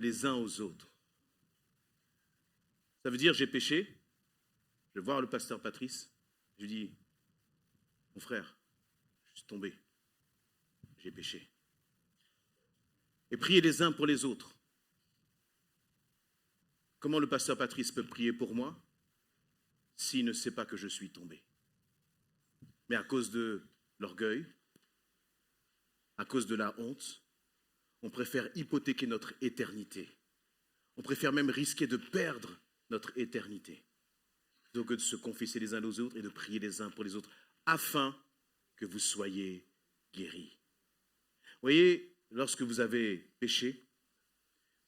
Les uns aux autres. Ça veut dire j'ai péché. Je vais voir le pasteur Patrice. Je lui dis, mon frère, je suis tombé. J'ai péché. Et priez les uns pour les autres. Comment le pasteur Patrice peut prier pour moi s'il ne sait pas que je suis tombé? Mais à cause de l'orgueil, à cause de la honte, on préfère hypothéquer notre éternité. On préfère même risquer de perdre notre éternité, plutôt que de se confesser les uns aux autres et de prier les uns pour les autres, afin que vous soyez guéris. Vous voyez, lorsque vous avez péché,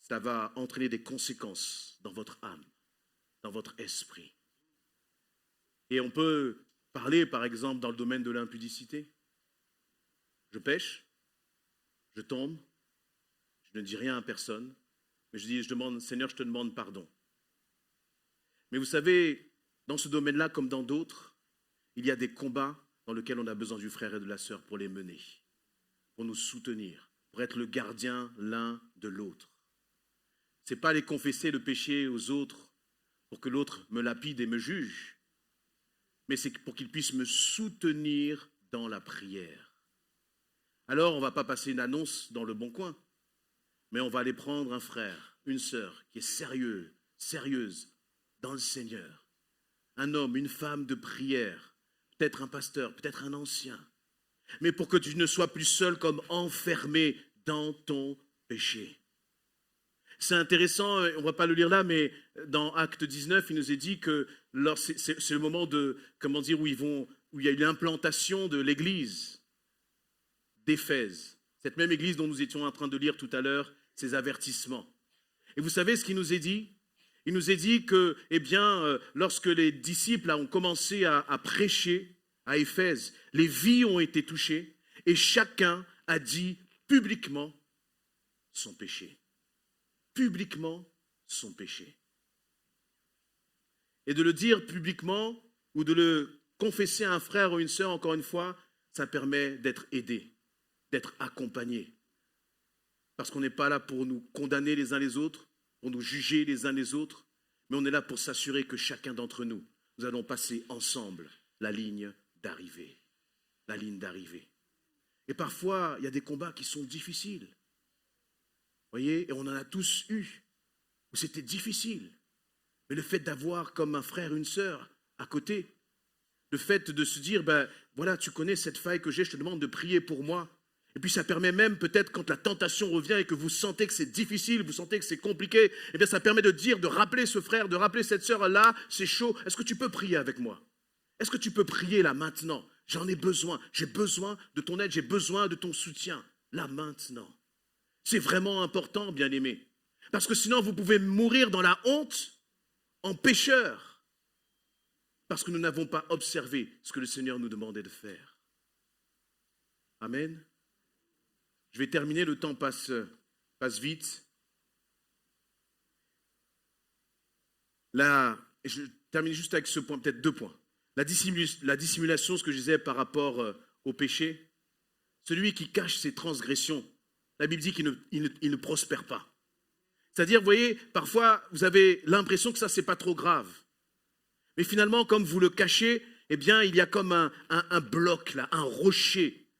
ça va entraîner des conséquences dans votre âme, dans votre esprit. Et on peut parler, par exemple, dans le domaine de l'impudicité. Je pêche, je tombe, je ne dis rien à personne, mais je demande, Seigneur, je te demande pardon. Mais vous savez, dans ce domaine-là, comme dans d'autres, il y a des combats dans lesquels on a besoin du frère et de la sœur pour les mener, pour nous soutenir, pour être le gardien l'un de l'autre. Ce n'est pas les confesser le péché aux autres pour que l'autre me lapide et me juge, mais c'est pour qu'il puisse me soutenir dans la prière. Alors, on ne va pas passer une annonce dans le bon coin, mais on va aller prendre un frère, une sœur qui est sérieuse dans le Seigneur. Un homme, une femme de prière, peut-être un pasteur, peut-être un ancien, mais pour que tu ne sois plus seul comme enfermé dans ton péché. C'est intéressant, on ne va pas le lire là, mais dans Acte 19, il nous est dit que c'est le moment où il y a eu l'implantation de l'église d'Éphèse. Cette même église dont nous étions en train de lire tout à l'heure, ces avertissements. Et vous savez ce qu'il nous est dit? Il nous est dit que, lorsque les disciples ont commencé à prêcher à Éphèse, les vies ont été touchées et chacun a dit publiquement son péché. Publiquement son péché. Et de le dire publiquement ou de le confesser à un frère ou une sœur, encore une fois, ça permet d'être aidé, d'être accompagné. Parce qu'on n'est pas là pour nous condamner les uns les autres, pour nous juger les uns les autres, mais on est là pour s'assurer que chacun d'entre nous, nous allons passer ensemble la ligne d'arrivée. la ligne d'arrivée. Et parfois, il y a des combats qui sont difficiles. Vous voyez, et on en a tous eu, où c'était difficile. Mais le fait d'avoir comme un frère, une sœur à côté, le fait de se dire, ben voilà, tu connais cette faille que j'ai, je te demande de prier pour moi. Et puis ça permet même peut-être quand la tentation revient et que vous sentez que c'est difficile, vous sentez que c'est compliqué, eh bien ça permet de dire, de rappeler ce frère, de rappeler cette sœur, là, c'est chaud, est-ce que tu peux prier avec moi? Est-ce que tu peux prier là maintenant? J'en ai besoin, j'ai besoin de ton aide, j'ai besoin de ton soutien, là maintenant. C'est vraiment important, bien-aimés, parce que sinon vous pouvez mourir dans la honte, en pécheur, parce que nous n'avons pas observé ce que le Seigneur nous demandait de faire. Amen. Je vais terminer, le temps passe vite. Là, je termine juste avec ce point, peut-être 2 points. La dissimulation, ce que je disais par rapport au péché. Celui qui cache ses transgressions, la Bible dit qu'il ne prospère pas. C'est-à-dire, vous voyez, parfois, vous avez l'impression que ça, c'est pas trop grave. Mais finalement, comme vous le cachez, eh bien, il y a comme un bloc, là, un rocher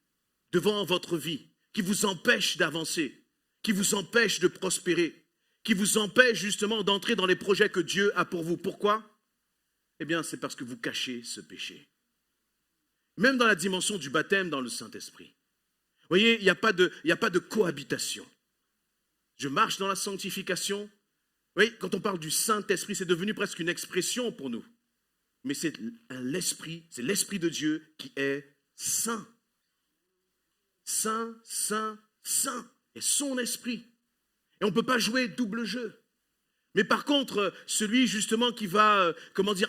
devant votre vie qui vous empêche d'avancer, qui vous empêche de prospérer, qui vous empêche justement d'entrer dans les projets que Dieu a pour vous. Pourquoi? Eh bien, c'est parce que vous cachez ce péché. Même dans la dimension du baptême dans le Saint-Esprit. Vous voyez, il n'y a pas de cohabitation. Je marche dans la sanctification. Oui, quand on parle du Saint-Esprit, c'est devenu presque une expression pour nous. Mais c'est l'Esprit de Dieu qui est saint. Saint, saint, saint. Et son esprit. Et on ne peut pas jouer double jeu. Mais par contre, celui justement qui va,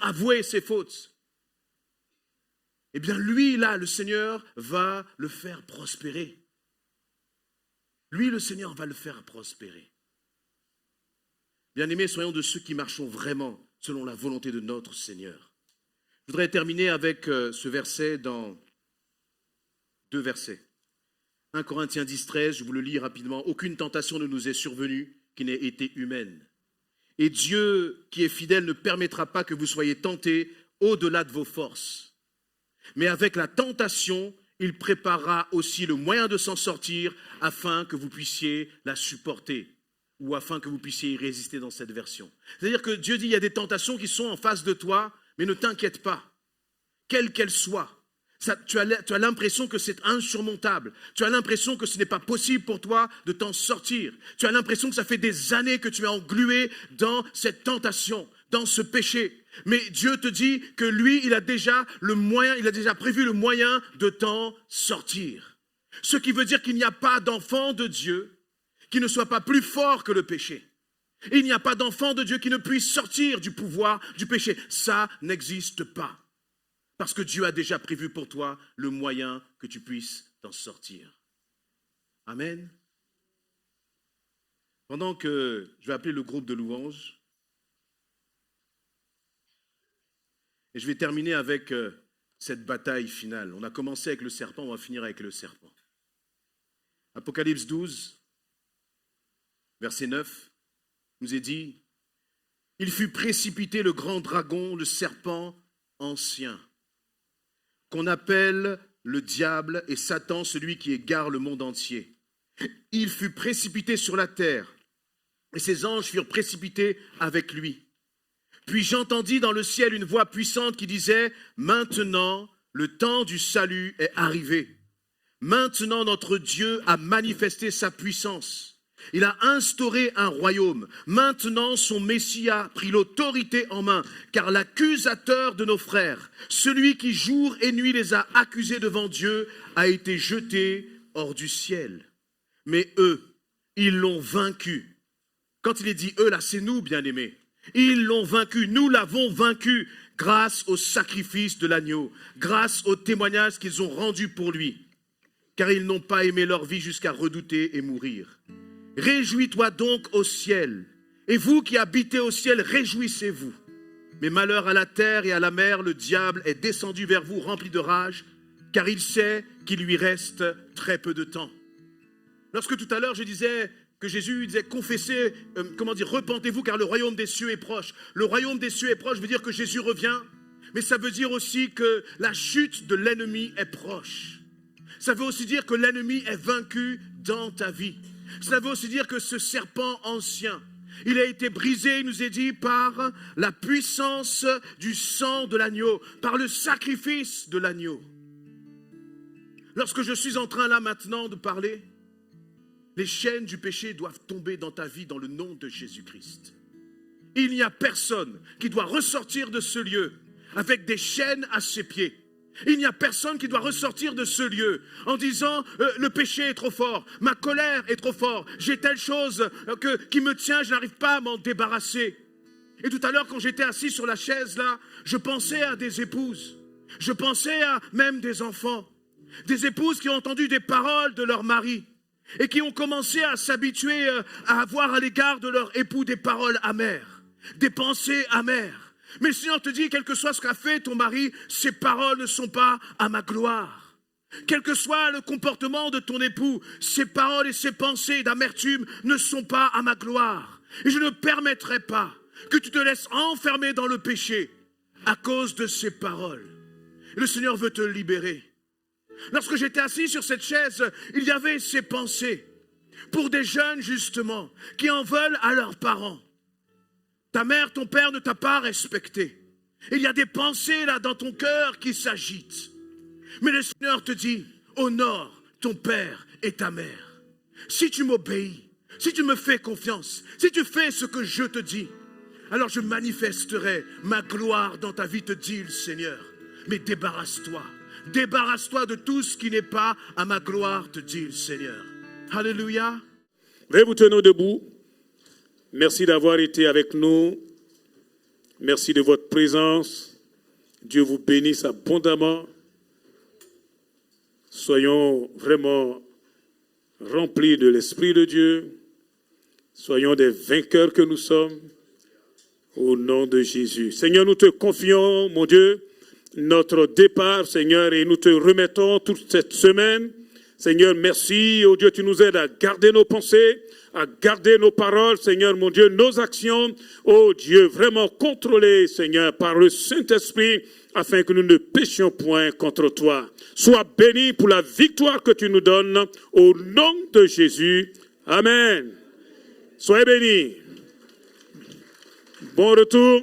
avouer ses fautes, eh bien lui, là, le Seigneur va le faire prospérer. Lui, le Seigneur va le faire prospérer. Bien-aimés, soyons de ceux qui marchons vraiment selon la volonté de notre Seigneur. Je voudrais terminer avec ce verset dans 2 versets. 1 Corinthiens 10, 13, je vous le lis rapidement. « Aucune tentation ne nous est survenue qui n'ait été humaine. Et Dieu, qui est fidèle, ne permettra pas que vous soyez tentés au-delà de vos forces. Mais avec la tentation, il préparera aussi le moyen de s'en sortir afin que vous puissiez la supporter ou afin que vous puissiez y résister dans cette version. » C'est-à-dire que Dieu dit, il y a des tentations qui sont en face de toi, mais ne t'inquiète pas, quelles qu'elles soient. Tu as l'impression que c'est insurmontable. Tu as l'impression que ce n'est pas possible pour toi de t'en sortir. Tu as l'impression que ça fait des années que tu es englué dans cette tentation, dans ce péché. Mais Dieu te dit que lui, il a déjà prévu le moyen de t'en sortir. Ce qui veut dire qu'il n'y a pas d'enfant de Dieu qui ne soit pas plus fort que le péché. Il n'y a pas d'enfant de Dieu qui ne puisse sortir du pouvoir du péché. Ça n'existe pas. Parce que Dieu a déjà prévu pour toi le moyen que tu puisses t'en sortir. Amen. Pendant que je vais appeler le groupe de louanges, et je vais terminer avec cette bataille finale. On a commencé avec le serpent, on va finir avec le serpent. Apocalypse 12, verset 9, nous est dit, « Il fut précipité le grand dragon, le serpent ancien, qu'on appelle le diable et Satan, celui qui égare le monde entier. Il fut précipité sur la terre, et ses anges furent précipités avec lui. Puis j'entendis dans le ciel une voix puissante qui disait, « Maintenant, le temps du salut est arrivé. Maintenant, notre Dieu a manifesté sa puissance. Il a instauré un royaume. Maintenant, son Messie a pris l'autorité en main, car l'accusateur de nos frères, celui qui jour et nuit les a accusés devant Dieu, a été jeté hors du ciel. Mais eux, ils l'ont vaincu. » Quand il est dit eux, là, c'est nous, bien-aimés. Ils l'ont vaincu, nous l'avons vaincu, grâce au sacrifice de l'agneau, grâce au témoignage qu'ils ont rendu pour lui, car ils n'ont pas aimé leur vie jusqu'à redouter et mourir. Réjouis-toi donc au ciel, et vous qui habitez au ciel, réjouissez-vous. Mais malheur à la terre et à la mer, le diable est descendu vers vous rempli de rage, car il sait qu'il lui reste très peu de temps. Lorsque tout à l'heure je disais que Jésus disait confessez, repentez-vous car le royaume des cieux est proche. Le royaume des cieux est proche veut dire que Jésus revient, Mais ça veut dire aussi que la chute de l'ennemi est proche. Ça veut aussi dire que l'ennemi est vaincu dans ta vie. Ça veut aussi dire que ce serpent ancien, il a été brisé, il nous est dit, par la puissance du sang de l'agneau, par le sacrifice de l'agneau. Lorsque je suis en train là maintenant de parler, les chaînes du péché doivent tomber dans ta vie dans le nom de Jésus-Christ. Il n'y a personne qui doit ressortir de ce lieu avec des chaînes à ses pieds. Il n'y a personne qui doit ressortir de ce lieu en disant le péché est trop fort, ma colère est trop forte, j'ai telle chose qui me tient, je n'arrive pas à m'en débarrasser. Et tout à l'heure, quand j'étais assis sur la chaise là, je pensais à des épouses, je pensais à même des enfants, des épouses qui ont entendu des paroles de leur mari et qui ont commencé à s'habituer à avoir à l'égard de leur époux des paroles amères, des pensées amères. Mais le Seigneur te dit, quel que soit ce qu'a fait ton mari, ses paroles ne sont pas à ma gloire. Quel que soit le comportement de ton époux, ses paroles et ses pensées d'amertume ne sont pas à ma gloire. Et je ne permettrai pas que tu te laisses enfermer dans le péché à cause de ces paroles. Et le Seigneur veut te libérer. Lorsque j'étais assis sur cette chaise, il y avait ces pensées pour des jeunes justement qui en veulent à leurs parents. Ta mère, ton père ne t'a pas respecté. Il y a des pensées là dans ton cœur qui s'agitent. Mais le Seigneur te dit, honore ton père et ta mère. Si tu m'obéis, si tu me fais confiance, si tu fais ce que je te dis, alors je manifesterai ma gloire dans ta vie, te dit le Seigneur. Mais débarrasse-toi. Débarrasse-toi de tout ce qui n'est pas à ma gloire, te dit le Seigneur. Alléluia. Veuillez vous tenir debout. Merci d'avoir été avec nous. Merci de votre présence. Dieu vous bénisse abondamment. Soyons vraiment remplis de l'Esprit de Dieu. Soyons des vainqueurs que nous sommes. Au nom de Jésus. Seigneur, nous te confions, mon Dieu, notre départ, Seigneur, et nous te remettons toute cette semaine. Seigneur, merci, oh Dieu, tu nous aides à garder nos pensées, à garder nos paroles, Seigneur, mon Dieu, nos actions, oh Dieu, vraiment contrôlées, Seigneur, par le Saint-Esprit, afin que nous ne péchions point contre toi. Sois béni pour la victoire que tu nous donnes, au nom de Jésus. Amen. Soyez bénis. Bon retour.